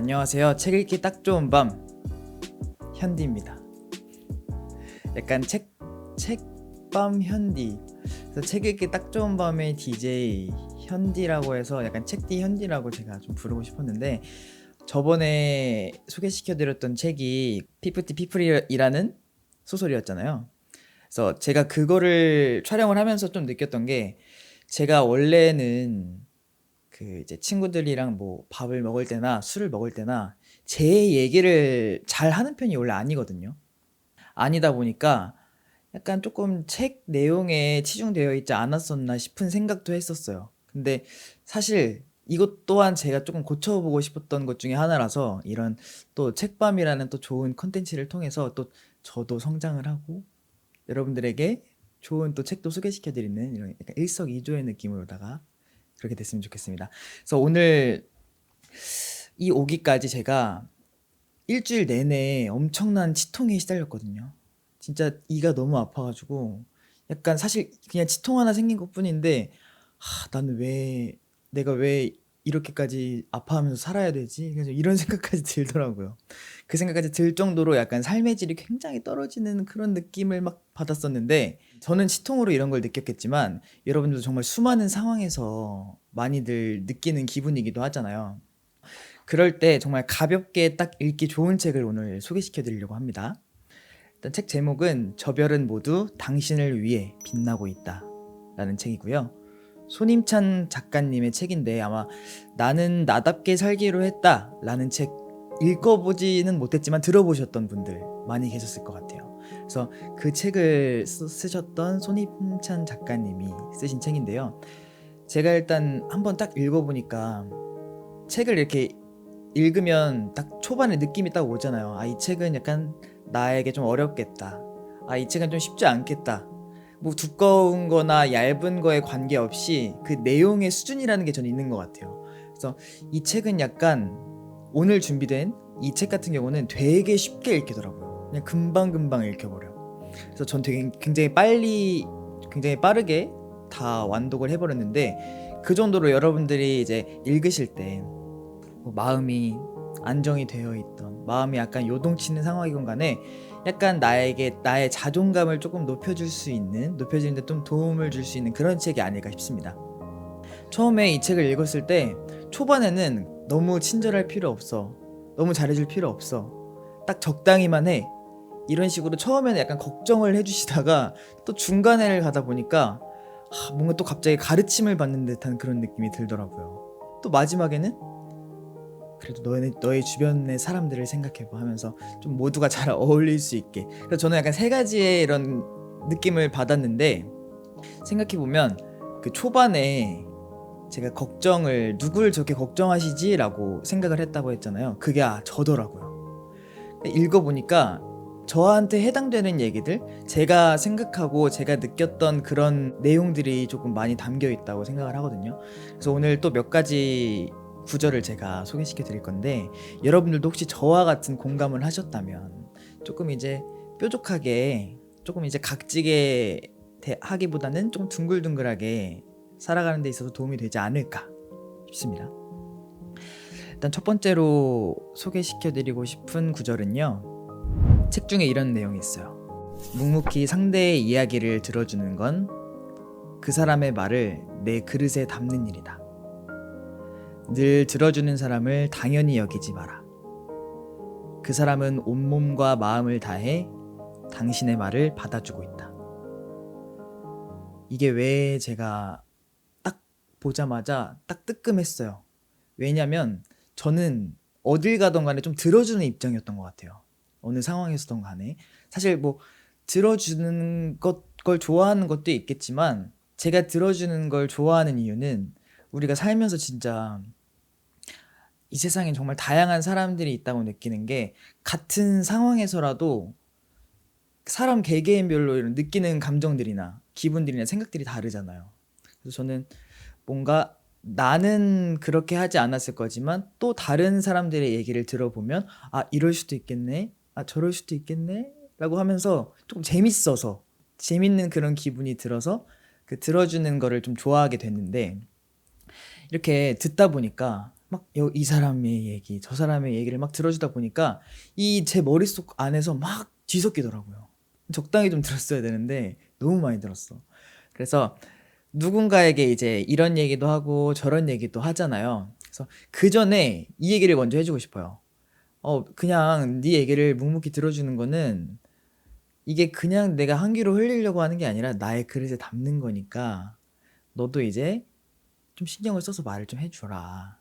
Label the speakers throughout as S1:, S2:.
S1: 안녕하세요. 책 읽기 딱 좋은 밤 현디입니다. 약간 책밤 현디. 그래서 책 읽기 딱 좋은 밤의 DJ 현디라고 해서 약간 책디 현디라고 제가 좀 부르고 싶었는데, 저번에 소개시켜드렸던 책이 피프티 피플이라는 소설이었잖아요. 그래서 제가 그거를 촬영을 하면서 좀 느꼈던 게, 제가 원래는 그 이제 친구들이랑 뭐 밥을 먹을 때나 술을 먹을 때나 제 얘기를 잘 하는 편이 원래 아니거든요. 아니다 보니까 약간 조금 책 내용에 치중되어 있지 않았었나 싶은 생각도 했었어요. 근데 사실 이것 또한 제가 조금 고쳐보고 싶었던 것 중에 하나라서, 이런 또 책밤이라는 또 좋은 컨텐츠를 통해서 또 저도 성장을 하고 여러분들에게 좋은 또 책도 소개시켜드리는 이런 약간 일석이조의 느낌으로다가 그렇게 됐으면 좋겠습니다. 그래서 오늘 이 오기까지 제가 일주일 내내 엄청난 치통에 시달렸거든요. 진짜 이가 너무 아파가지고 약간 사실 그냥 치통 하나 생긴 것뿐인데, 나는 내가 왜 이렇게까지 아파하면서 살아야 되지? 그래서 이런 생각까지 들더라고요. 그 생각까지 들 정도로 약간 삶의 질이 굉장히 떨어지는 그런 느낌을 막 받았었는데, 저는 치통으로 이런 걸 느꼈겠지만 여러분들도 정말 수많은 상황에서 많이들 느끼는 기분이기도 하잖아요. 그럴 때 정말 가볍게 딱 읽기 좋은 책을 오늘 소개시켜 드리려고 합니다. 일단 책 제목은 저 별은 모두 당신을 위해 빛나고 있다 라는 책이고요. 손임찬 작가님의 책인데, 아마 나는 나답게 살기로 했다 라는 책 읽어보지는 못했지만 들어보셨던 분들 많이 계셨을 것 같아요. 그래서 그 책을 쓰셨던 손임찬 작가님이 쓰신 책인데요. 제가 일단 한번 딱 읽어보니까, 책을 이렇게 읽으면 딱 초반에 느낌이 딱 오잖아요. 이 책은 약간 나에게 좀 어렵겠다. 이 책은 좀 쉽지 않겠다. 뭐 두꺼운 거나 얇은 거에 관계없이 그 내용의 수준이라는 게 저는 있는 것 같아요. 그래서 이 책은 약간, 오늘 준비된 이 책 같은 경우는 되게 쉽게 읽히더라고요. 그냥 금방금방 읽혀버려. 그래서 전 되게 굉장히 빠르게 다 완독을 해버렸는데, 그 정도로 여러분들이 이제 읽으실 때 뭐 마음이 안정이 되어 있던, 마음이 약간 요동치는 상황이건 간에 약간 나의 자존감을 조금 높여주는데 좀 도움을 줄 수 있는 그런 책이 아닐까 싶습니다. 처음에 이 책을 읽었을 때 초반에는 너무 친절할 필요 없어, 너무 잘해줄 필요 없어, 딱 적당히만 해, 이런 식으로 처음에는 약간 걱정을 해주시다가 또 중간에를 가다 보니까 뭔가 또 갑자기 가르침을 받는 듯한 그런 느낌이 들더라고요. 또 마지막에는 그래도 너의 주변의 사람들을 생각해봐 하면서 좀 모두가 잘 어울릴 수 있게. 그래서 저는 약간 세 가지의 이런 느낌을 받았는데, 생각해보면 그 초반에 제가 누구를 저렇게 걱정하시지? 라고 생각을 했다고 했잖아요. 그게 저더라고요. 읽어보니까 저한테 해당되는 얘기들, 제가 생각하고 제가 느꼈던 그런 내용들이 조금 많이 담겨 있다고 생각을 하거든요. 그래서 오늘 또 몇 가지 구절을 제가 소개시켜 드릴 건데, 여러분들도 혹시 저와 같은 공감을 하셨다면 조금 이제 뾰족하게, 조금 이제 각지게 하기보다는 조금 둥글둥글하게 살아가는 데 있어서 도움이 되지 않을까 싶습니다. 일단 첫 번째로 소개시켜 드리고 싶은 구절은요, 책 중에 이런 내용이 있어요. 묵묵히 상대의 이야기를 들어주는 건 그 사람의 말을 내 그릇에 담는 일이다. 늘 들어주는 사람을 당연히 여기지 마라. 그 사람은 온몸과 마음을 다해 당신의 말을 받아주고 있다. 이게 왜 제가 딱 보자마자 딱 뜨끔했어요. 왜냐면 저는 어딜 가던 간에 좀 들어주는 입장이었던 것 같아요. 어느 상황에서든 간에. 사실 뭐 들어주는 걸 좋아하는 것도 있겠지만, 제가 들어주는 걸 좋아하는 이유는, 우리가 살면서 진짜 이 세상엔 정말 다양한 사람들이 있다고 느끼는 게, 같은 상황에서라도 사람 개개인별로 이런 느끼는 감정들이나 기분들이나 생각들이 다르잖아요. 그래서 저는 뭔가 나는 그렇게 하지 않았을 거지만 또 다른 사람들의 얘기를 들어보면, 이럴 수도 있겠네, 저럴 수도 있겠네 라고 하면서 조금 재밌는 그런 기분이 들어서 그 들어주는 거를 좀 좋아하게 됐는데, 이렇게 듣다 보니까 막 이 사람의 얘기, 저 사람의 얘기를 막 들어주다 보니까 이 제 머릿속 안에서 막 뒤섞이더라고요. 적당히 좀 들었어야 되는데 너무 많이 들었어. 그래서 누군가에게 이제 이런 얘기도 하고 저런 얘기도 하잖아요. 그래서 그 전에 이 얘기를 먼저 해주고 싶어요. 그냥 네 얘기를 묵묵히 들어주는 거는 이게 그냥 내가 한 귀로 흘리려고 하는 게 아니라 나의 그릇에 담는 거니까 너도 이제 좀 신경을 써서 말을 좀 해줘라.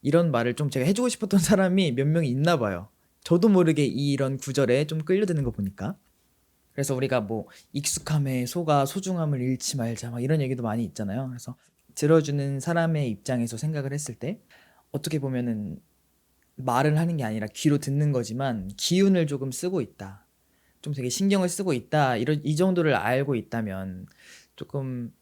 S1: 이런 말을 좀 제가 해주고 싶었던 사람이 몇 명이 있나 봐요. 저도 모르게 이런 구절에 좀 끌려드는 거 보니까. 그래서 우리가 뭐 익숙함에 속아 소중함을 잃지 말자 막 이런 얘기도 많이 있잖아요. 그래서 들어주는 사람의 입장에서 생각을 했을 때 어떻게 보면은 말을 하는 게 아니라 귀로 듣는 거지만 기운을 조금 쓰고 있다. 좀 되게 신경을 쓰고 있다. 이 정도를 알고 있다면 조금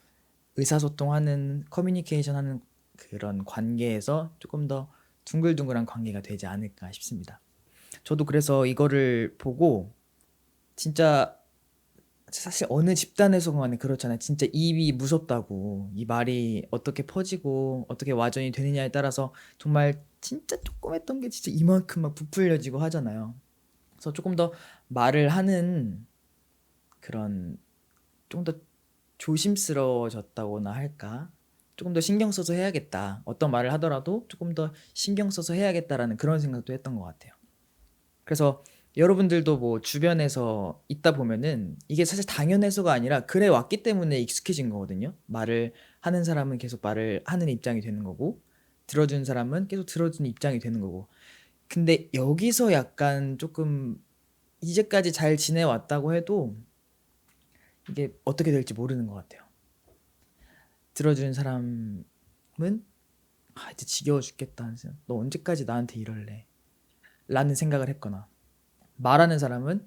S1: 의사소통하는 커뮤니케이션 하는 그런 관계에서 조금 더 둥글둥글한 관계가 되지 않을까 싶습니다. 저도 그래서 이거를 보고 진짜 사실 어느 집단에서 간에 그렇잖아요. 진짜 입이 무섭다고 이 말이 어떻게 퍼지고 어떻게 와전이 되느냐에 따라서 정말 진짜 조그맸던 게 진짜 이만큼 막 부풀려지고 하잖아요. 그래서 조금 더 말을 하는 그런 좀 더 조심스러워졌다고나 할까? 조금 더 신경 써서 해야겠다. 어떤 말을 하더라도 조금 더 신경 써서 해야겠다라는 그런 생각도 했던 것 같아요. 그래서 여러분들도 뭐 주변에서 있다 보면은 이게 사실 당연해서가 아니라 그래 왔기 때문에 익숙해진 거거든요. 말을 하는 사람은 계속 말을 하는 입장이 되는 거고, 들어주는 사람은 계속 들어주는 입장이 되는 거고. 근데 여기서 약간 조금 이제까지 잘 지내왔다고 해도 이게 어떻게 될지 모르는 것 같아요. 들어주는 사람은 이제 지겨워 죽겠다. 너 언제까지 나한테 이럴래? 라는 생각을 했거나, 말하는 사람은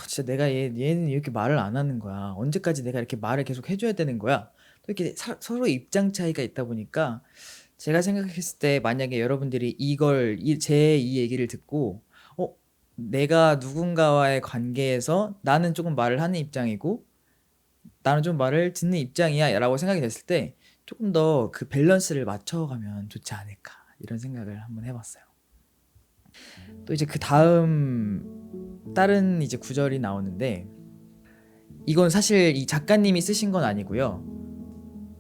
S1: 진짜 내가 얘는 이렇게 말을 안 하는 거야. 언제까지 내가 이렇게 말을 계속 해줘야 되는 거야. 또 이렇게 서로 입장 차이가 있다 보니까 제가 생각했을 때 만약에 여러분들이 제 이 얘기를 듣고 내가 누군가와의 관계에서 나는 조금 말을 하는 입장이고 나는 좀 말을 듣는 입장이야 라고 생각이 됐을 때 조금 더 그 밸런스를 맞춰가면 좋지 않을까 이런 생각을 한번 해봤어요. 또 이제 그 다음 다른 이제 구절이 나오는데 이건 사실 이 작가님이 쓰신 건 아니고요.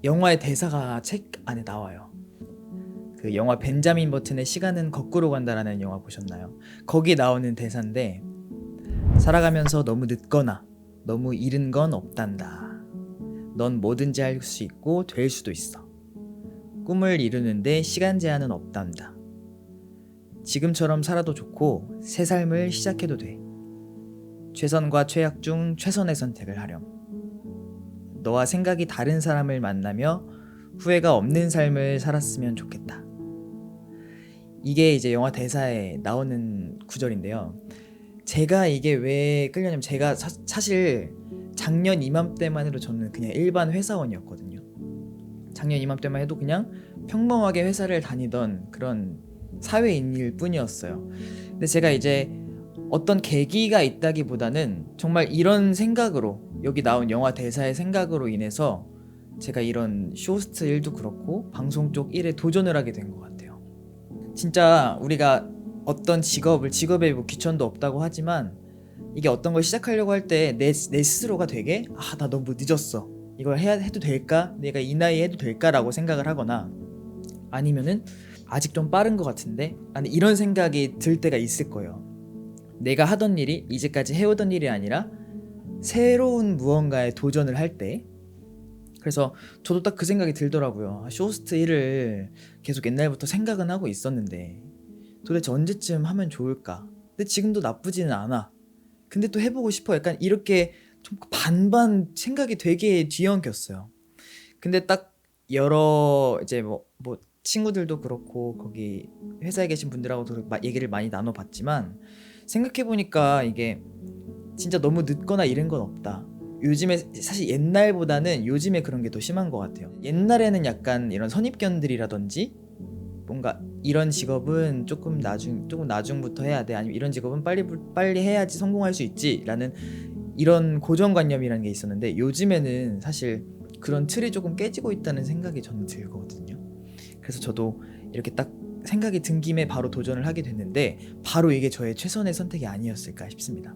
S1: 영화의 대사가 책 안에 나와요. 그 영화 벤자민 버튼의 시간은 거꾸로 간다라는 영화 보셨나요? 거기에 나오는 대사인데 살아가면서 너무 늦거나 너무 이른 건 없단다. 넌 뭐든지 할 수 있고 될 수도 있어. 꿈을 이루는데 시간 제한은 없단다. 지금처럼 살아도 좋고 새 삶을 시작해도 돼. 최선과 최악 중 최선의 선택을 하렴. 너와 생각이 다른 사람을 만나며 후회가 없는 삶을 살았으면 좋겠다. 이게 이제 영화 대사에 나오는 구절인데요. 제가 이게 왜 끌려냐면 제가 사실 작년 이맘때만 해도 저는 그냥 일반 회사원이었거든요. 작년 이맘때만 해도 그냥 평범하게 회사를 다니던 그런 사회인일 뿐이었어요. 근데 제가 이제 어떤 계기가 있다기보다는 정말 이런 생각으로 여기 나온 영화 대사의 생각으로 인해서 제가 이런 쇼호스트 일도 그렇고 방송 쪽 일에 도전을 하게 된 것 같아요. 진짜 우리가 어떤 직업에 뭐 귀천도 없다고 하지만 이게 어떤 걸 시작하려고 할 때 내 스스로가 되게 나 너무 늦었어. 이걸 해도 될까? 내가 이 나이에 해도 될까라고 생각을 하거나 아니면은 아직 좀 빠른 것 같은데? 아니 이런 생각이 들 때가 있을 거예요. 내가 하던 일이 이제까지 해오던 일이 아니라 새로운 무언가에 도전을 할 때 그래서 저도 딱 그 생각이 들더라고요. 쇼호스트 일을 계속 옛날부터 생각은 하고 있었는데 도대체 언제쯤 하면 좋을까? 근데 지금도 나쁘지는 않아. 근데 또 해보고 싶어. 약간 이렇게 좀 반반 생각이 되게 뒤엉켰어요. 근데 딱 여러 이제 뭐 친구들도 그렇고 거기 회사에 계신 분들하고도 얘기를 많이 나눠봤지만 생각해보니까 이게 진짜 너무 늦거나 이른 건 없다. 요즘에 사실 옛날보다는 요즘에 그런 게 더 심한 것 같아요. 옛날에는 약간 이런 선입견들이라든지 뭔가 이런 직업은 조금 나중부터 해야 돼. 아니면 이런 직업은 빨리 해야지 성공할 수 있지라는 이런 고정관념이라는 게 있었는데 요즘에는 사실 그런 틀이 조금 깨지고 있다는 생각이 저는 들거든요. 그래서 저도 이렇게 딱 생각이 든 김에 바로 도전을 하게 됐는데 바로 이게 저의 최선의 선택이 아니었을까 싶습니다.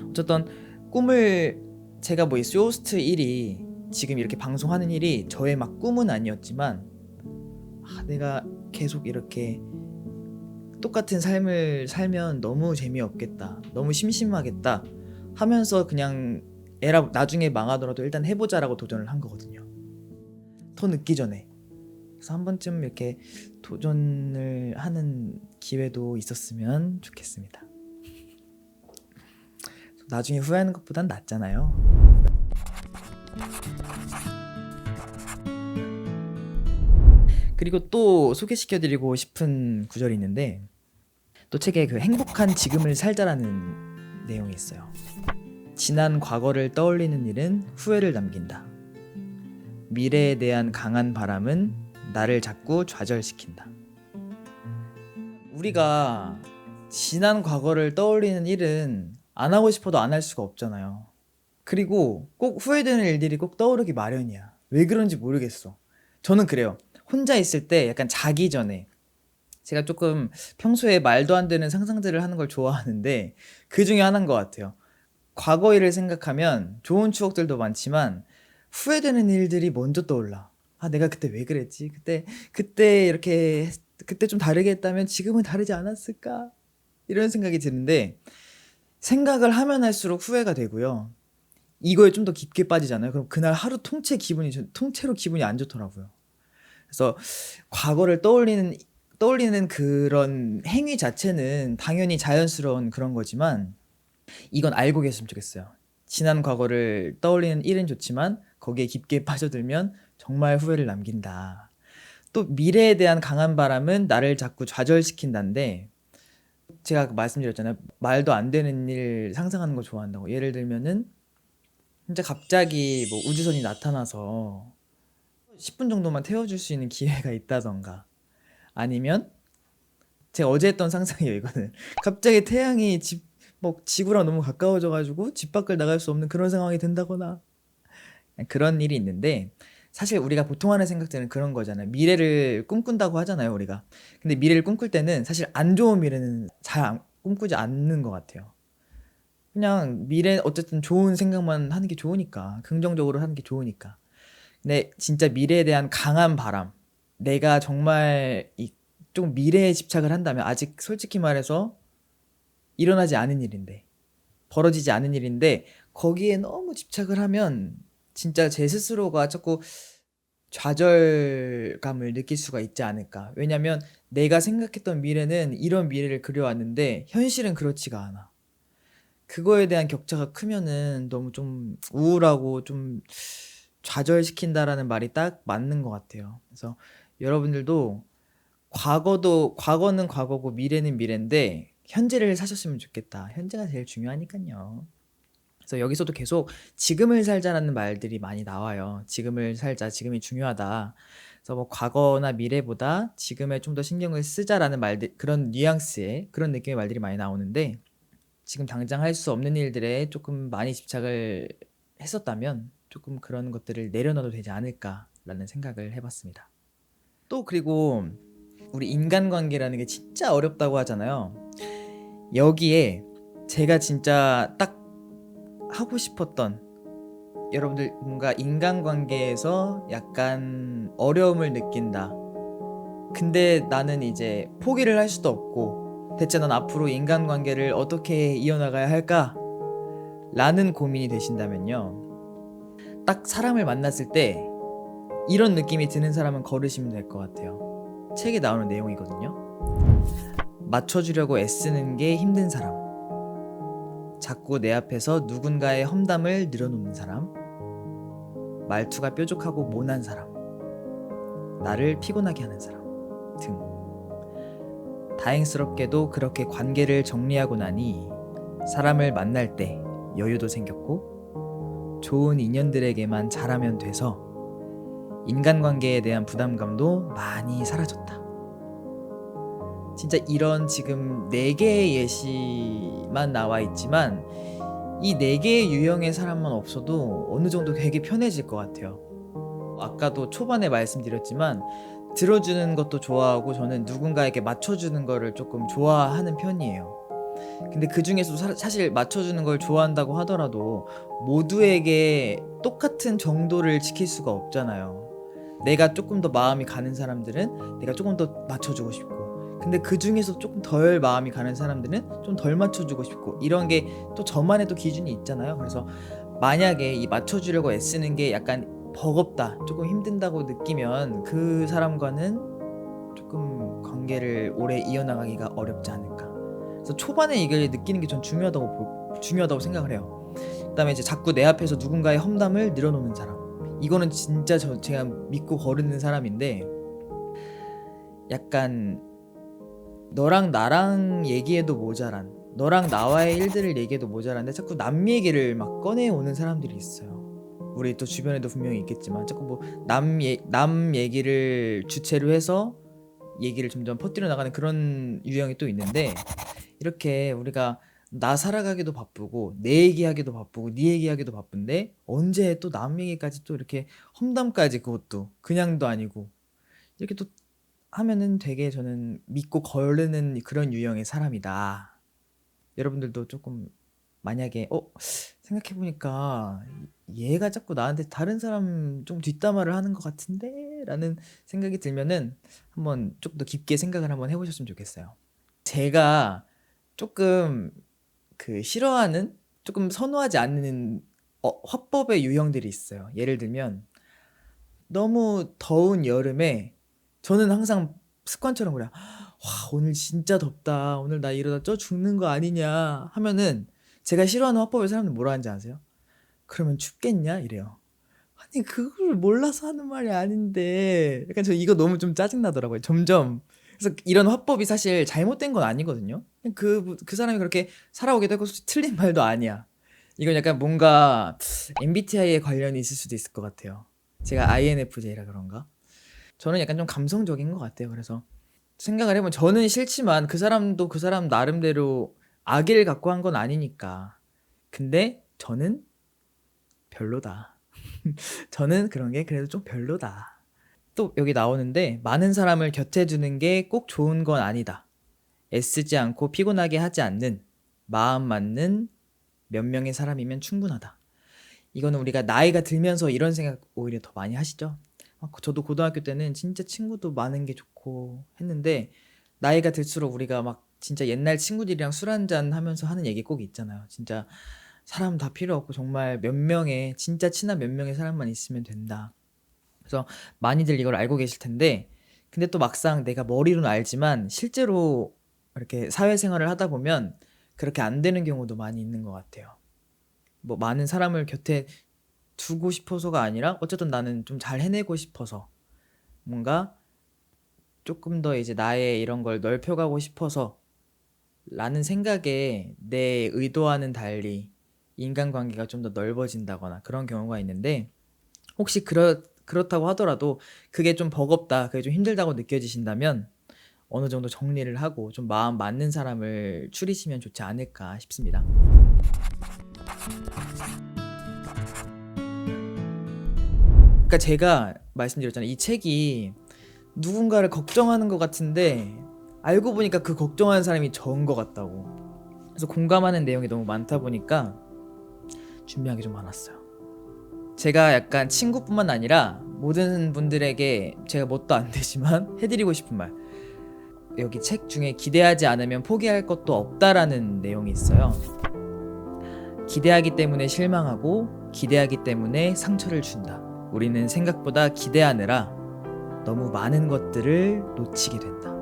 S1: 어쨌든 꿈을 제가 뭐 이 쇼호스트 일이 지금 이렇게 방송하는 일이 저의 막 꿈은 아니었지만 내가 계속 이렇게 똑같은 삶을 살면 너무 재미없겠다, 너무 심심하겠다 하면서 그냥 에라 나중에 망하더라도 일단 해보자라고 도전을 한 거거든요. 더 늦기 전에. 그래서 한 번쯤 이렇게 도전을 하는 기회도 있었으면 좋겠습니다. 나중에 후회하는 것보단 낫잖아요. 그리고 또 소개시켜드리고 싶은 구절이 있는데 또 책에 그 행복한 지금을 살자라는 내용이 있어요. 지난 과거를 떠올리는 일은 후회를 남긴다. 미래에 대한 강한 바람은 나를 자꾸 좌절시킨다. 우리가 지난 과거를 떠올리는 일은 안 하고 싶어도 안 할 수가 없잖아요. 그리고 꼭 후회되는 일들이 꼭 떠오르기 마련이야. 왜 그런지 모르겠어. 저는 그래요. 혼자 있을 때 약간 자기 전에 제가 조금 평소에 말도 안 되는 상상들을 하는 걸 좋아하는데 그 중에 하나인 것 같아요. 과거 일을 생각하면 좋은 추억들도 많지만 후회되는 일들이 먼저 떠올라. 내가 그때 왜 그랬지? 그때 이렇게 그때 좀 다르게 했다면 지금은 다르지 않았을까? 이런 생각이 드는데 생각을 하면 할수록 후회가 되고요. 이거에 좀 더 깊게 빠지잖아요. 그럼 그날 하루 통째로 기분이 안 좋더라고요. 그래서 과거를 떠올리는 그런 행위 자체는 당연히 자연스러운 그런 거지만 이건 알고 계셨으면 좋겠어요. 지난 과거를 떠올리는 일은 좋지만 거기에 깊게 빠져들면 정말 후회를 남긴다. 또 미래에 대한 강한 바람은 나를 자꾸 좌절시킨다는데 제가 말씀드렸잖아요. 말도 안 되는 일 상상하는 거 좋아한다고. 예를 들면은 진짜 갑자기 뭐 우주선이 나타나서 10분 정도만 태워줄 수 있는 기회가 있다던가 아니면 제가 어제 했던 상상이에요. 이거는 갑자기 태양이 지구랑 너무 가까워져가지고 집 밖을 나갈 수 없는 그런 상황이 된다거나 그런 일이 있는데 사실 우리가 보통 하는 생각들은 그런 거잖아요. 미래를 꿈꾼다고 하잖아요, 우리가. 근데 미래를 꿈꿀 때는 사실 안 좋은 미래는 잘 꿈꾸지 않는 것 같아요. 그냥 미래 어쨌든 좋은 생각만 하는 게 좋으니까, 긍정적으로 하는 게 좋으니까. 근데 진짜 미래에 대한 강한 바람, 내가 정말 좀 미래에 집착을 한다면 아직 솔직히 말해서 일어나지 않은 일인데, 벌어지지 않은 일인데 거기에 너무 집착을 하면 진짜 제 스스로가 자꾸 좌절감을 느낄 수가 있지 않을까. 왜냐면 내가 생각했던 미래는 이런 미래를 그려왔는데 현실은 그렇지가 않아. 그거에 대한 격차가 크면은 너무 좀 우울하고 좀 좌절시킨다라는 말이 딱 맞는 것 같아요. 그래서 여러분들도 과거는 과거고 미래는 미래인데 현재를 사셨으면 좋겠다. 현재가 제일 중요하니까요. 그래서 여기서도 계속 지금을 살자라는 말들이 많이 나와요. 지금을 살자, 지금이 중요하다. 그래서 뭐 과거나 미래보다 지금에 좀 더 신경을 쓰자라는 말들, 그런 뉘앙스의 그런 느낌의 말들이 많이 나오는데 지금 당장 할 수 없는 일들에 조금 많이 집착을 했었다면 조금 그런 것들을 내려놔도 되지 않을까라는 생각을 해봤습니다. 또 그리고 우리 인간관계라는 게 진짜 어렵다고 하잖아요. 여기에 제가 진짜 딱 하고 싶었던 여러분들 뭔가 인간관계에서 약간 어려움을 느낀다. 근데 나는 이제 포기를 할 수도 없고 대체 난 앞으로 인간관계를 어떻게 이어나가야 할까? 라는 고민이 되신다면요. 딱 사람을 만났을 때 이런 느낌이 드는 사람은 걸으시면 될 것 같아요. 책에 나오는 내용이거든요. 맞춰주려고 애쓰는 게 힘든 사람, 자꾸 내 앞에서 누군가의 험담을 늘어놓는 사람, 말투가 뾰족하고 모난 사람, 나를 피곤하게 하는 사람 등. 다행스럽게도 그렇게 관계를 정리하고 나니 사람을 만날 때 여유도 생겼고 좋은 인연들에게만 잘하면 돼서 인간관계에 대한 부담감도 많이 사라졌다. 진짜 이런 지금 4개의 예시만 나와 있지만 이 4개의 유형의 사람만 없어도 어느 정도 되게 편해질 것 같아요. 아까도 초반에 말씀드렸지만 들어주는 것도 좋아하고 저는 누군가에게 맞춰주는 거를 조금 좋아하는 편이에요. 근데 그중에서 사실 맞춰주는 걸 좋아한다고 하더라도 모두에게 똑같은 정도를 지킬 수가 없잖아요. 내가 조금 더 마음이 가는 사람들은 내가 조금 더 맞춰주고 싶고, 근데 그중에서 조금 덜 마음이 가는 사람들은 좀 덜 맞춰주고 싶고, 이런 게 또 저만의 또 기준이 있잖아요. 그래서 만약에 이 맞춰주려고 애쓰는 게 약간 버겁다, 조금 힘든다고 느끼면 그 사람과는 조금 관계를 오래 이어나가기가 어렵지 않을까. 그래서 초반에 이걸 느끼는 게 전 중요하다고 생각을 해요. 그다음에 이제 자꾸 내 앞에서 누군가의 험담을 늘어놓는 사람. 이거는 진짜 제가 믿고 거르는 사람인데, 약간 너랑 나랑 얘기해도 모자란, 너랑 나와의 일들을 얘기해도 모자란데 자꾸 남 얘기를 막 꺼내오는 사람들이 있어요. 우리 또 주변에도 분명히 있겠지만 자꾸 뭐 남 얘기를 주체로 해서 얘기를 점점 퍼뜨려 나가는 그런 유형이 또 있는데, 이렇게 우리가 나 살아가기도 바쁘고 내 얘기하기도 바쁘고 네 얘기하기도 바쁜데 언제 또 남 얘기까지 또 이렇게 험담까지, 그것도 그냥도 아니고 이렇게 또 하면은 되게 저는 믿고 거르는 그런 유형의 사람이다. 여러분들도 조금 만약에 생각해보니까 얘가 자꾸 나한테 다른 사람 좀 뒷담화를 하는 것 같은데 라는 생각이 들면은 한번 좀 더 깊게 생각을 한번 해보셨으면 좋겠어요. 제가 조금 싫어하는, 조금 선호하지 않는 화법의 유형들이 있어요. 예를 들면 너무 더운 여름에 저는 항상 습관처럼 그래요. 와, 오늘 진짜 덥다. 오늘 나 이러다 쪄 죽는 거 아니냐 하면은, 제가 싫어하는 화법의 사람들 뭐라 하는지 아세요? 그러면 춥겠냐? 이래요. 아니, 그걸 몰라서 하는 말이 아닌데. 약간 저 이거 너무 좀 짜증나더라고요. 점점. 그래서 이런 화법이 사실 잘못된 건 아니거든요. 그냥 그 사람이 그렇게 살아오게 되고 틀린 말도 아니야. 이건 약간 뭔가 MBTI에 관련이 있을 수도 있을 것 같아요. 제가 INFJ라 그런가? 저는 약간 좀 감성적인 것 같아요. 그래서 생각을 해보면 저는 싫지만 그 사람도 그 사람 나름대로 악의를 갖고 한 건 아니니까. 근데 저는 별로다. 저는 그런 게 그래도 좀 별로다. 또 여기 나오는데, 많은 사람을 곁에 두는 게 꼭 좋은 건 아니다. 애쓰지 않고 피곤하게 하지 않는, 마음 맞는 몇 명의 사람이면 충분하다. 이거는 우리가 나이가 들면서 이런 생각 오히려 더 많이 하시죠? 저도 고등학교 때는 진짜 친구도 많은 게 좋고 했는데, 나이가 들수록 우리가 막 진짜 옛날 친구들이랑 술 한잔 하면서 하는 얘기 꼭 있잖아요. 진짜 사람 다 필요 없고 정말 몇 명의, 진짜 친한 몇 명의 사람만 있으면 된다. 그래서 많이들 이걸 알고 계실 텐데, 근데 또 막상 내가 머리로는 알지만 실제로 이렇게 사회생활을 하다 보면 그렇게 안 되는 경우도 많이 있는 것 같아요. 뭐 많은 사람을 곁에 두고 싶어서가 아니라 어쨌든 나는 좀 잘 해내고 싶어서, 뭔가 조금 더 이제 나의 이런 걸 넓혀가고 싶어서 라는 생각에 내 의도와는 달리 인간관계가 좀 더 넓어진다거나 그런 경우가 있는데, 혹시 그렇다고 하더라도 그게 좀 버겁다, 그게 좀 힘들다고 느껴지신다면 어느 정도 정리를 하고 좀 마음 맞는 사람을 추리시면 좋지 않을까 싶습니다. 그러니까 제가 말씀드렸잖아요. 이 책이 누군가를 걱정하는 것 같은데 알고 보니까 그 걱정하는 사람이 저인 것 같다고. 그래서 공감하는 내용이 너무 많다 보니까 준비한 게 좀 많았어요. 제가 약간 친구뿐만 아니라 모든 분들에게 제가 뭣도 안 되지만 해드리고 싶은 말. 여기 책 중에 기대하지 않으면 포기할 것도 없다라는 내용이 있어요. 기대하기 때문에 실망하고 기대하기 때문에 상처를 준다. 우리는 생각보다 기대하느라 너무 많은 것들을 놓치게 된다.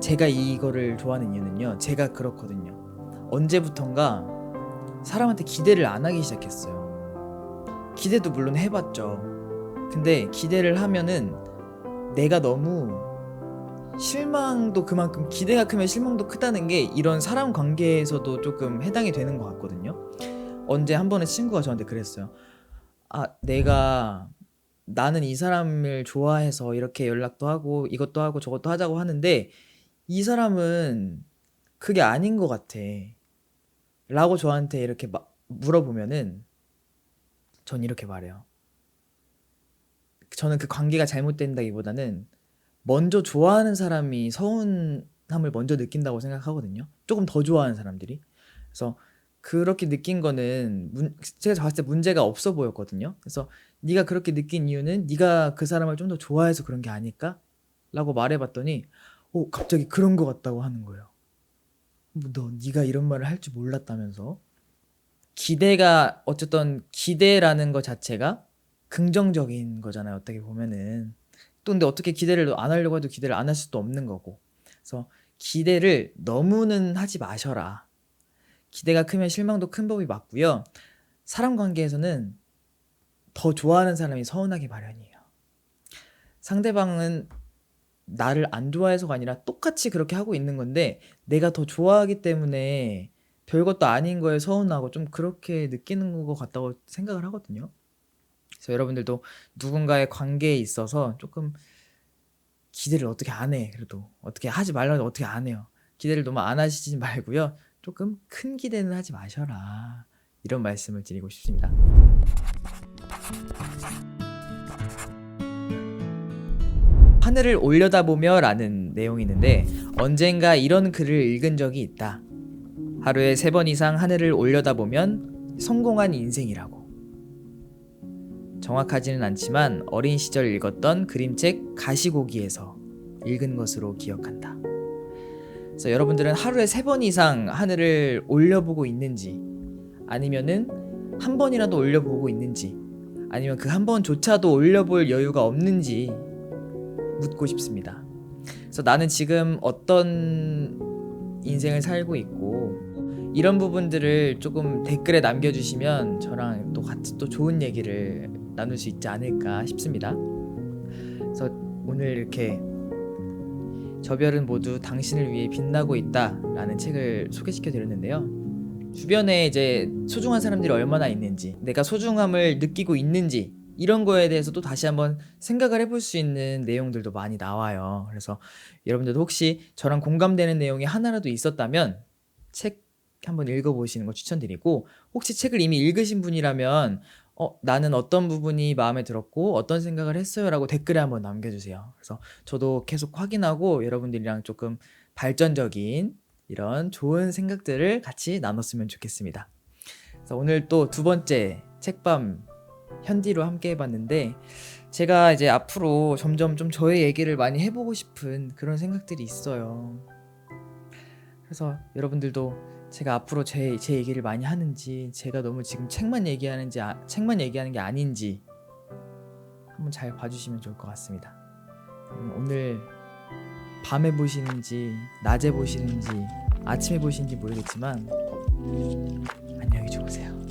S1: 제가 이거를 좋아하는 이유는요, 제가 그렇거든요. 언제부턴가 사람한테 기대를 안 하기 시작했어요. 기대도 물론 해봤죠. 근데 기대를 하면은 내가 너무 실망도 그만큼, 기대가 크면 실망도 크다는 게 이런 사람 관계에서도 조금 해당이 되는 것 같거든요. 언제 한 번은 친구가 저한테 그랬어요. 나는 이 사람을 좋아해서 이렇게 연락도 하고 이것도 하고 저것도 하자고 하는데 이 사람은 그게 아닌 것 같아 라고 저한테 이렇게 물어보면은 전 이렇게 말해요. 저는 그 관계가 잘못된다기보다는 먼저 좋아하는 사람이 서운함을 먼저 느낀다고 생각하거든요. 조금 더 좋아하는 사람들이. 그래서 그렇게 느낀 거는 제가 봤을 때 문제가 없어 보였거든요. 그래서 네가 그렇게 느낀 이유는 네가 그 사람을 좀 더 좋아해서 그런 게 아닐까? 라고 말해봤더니 갑자기 그런 거 같다고 하는 거예요. 너 네가 이런 말을 할 줄 몰랐다면서. 기대가 어쨌든 기대라는 것 자체가 긍정적인 거잖아요. 어떻게 보면은. 또 근데 어떻게 기대를 안 하려고 해도 기대를 안 할 수도 없는 거고. 그래서 기대를 너무는 하지 마셔라. 기대가 크면 실망도 큰 법이 맞고요. 사람 관계에서는 더 좋아하는 사람이 서운하기 마련이에요. 상대방은 나를 안 좋아해서가 아니라 똑같이 그렇게 하고 있는 건데 내가 더 좋아하기 때문에 별것도 아닌 거에 서운하고 좀 그렇게 느끼는 것 같다고 생각을 하거든요. 그래서 여러분들도 누군가의 관계에 있어서 조금 기대를 어떻게 안 해. 그래도 어떻게 하지 말라고 어떻게 안 해요. 기대를 너무 안 하시지 말고요. 조금 큰 기대는 하지 마셔라. 이런 말씀을 드리고 싶습니다. 하늘을 올려다보며 라는 내용이 있는데 언젠가 이런 글을 읽은 적이 있다. 하루에 3번 이상 하늘을 올려다보면 성공한 인생이라고. 정확하지는 않지만 어린 시절 읽었던 그림책 가시고기에서 읽은 것으로 기억한다. 그래서 여러분들은 하루에 3번 이상 하늘을 올려보고 있는지, 아니면은 한 번이라도 올려보고 있는지, 아니면 그 한 번조차도 올려볼 여유가 없는지 묻고 싶습니다. 그래서 나는 지금 어떤 인생을 살고 있고 이런 부분들을 조금 댓글에 남겨주시면 저랑 또 같이 또 좋은 얘기를 나눌 수 있지 않을까 싶습니다. 그래서 오늘 이렇게 저 별은 모두 당신을 위해 빛나고 있다 라는 책을 소개시켜 드렸는데요. 주변에 이제 소중한 사람들이 얼마나 있는지, 내가 소중함을 느끼고 있는지 이런 거에 대해서도 다시 한번 생각을 해볼 수 있는 내용들도 많이 나와요. 그래서 여러분들도 혹시 저랑 공감되는 내용이 하나라도 있었다면 책 한번 읽어보시는 거 추천드리고, 혹시 책을 이미 읽으신 분이라면 나는 어떤 부분이 마음에 들었고 어떤 생각을 했어요 라고 댓글에 한번 남겨주세요. 그래서 저도 계속 확인하고 여러분들이랑 조금 발전적인 이런 좋은 생각들을 같이 나눴으면 좋겠습니다. 그래서 오늘 또 2번째 책밤 현디로 함께 해봤는데, 제가 이제 앞으로 점점 좀 저의 얘기를 많이 해보고 싶은 그런 생각들이 있어요. 그래서 여러분들도 제가 앞으로 제 얘기를 많이 하는지, 제가 너무 지금 책만 얘기하는 게 아닌지 한번 잘 봐주시면 좋을 것 같습니다. 오늘 밤에 보시는지 낮에 보시는지 아침에 보시는지 모르겠지만 안녕히 주무세요.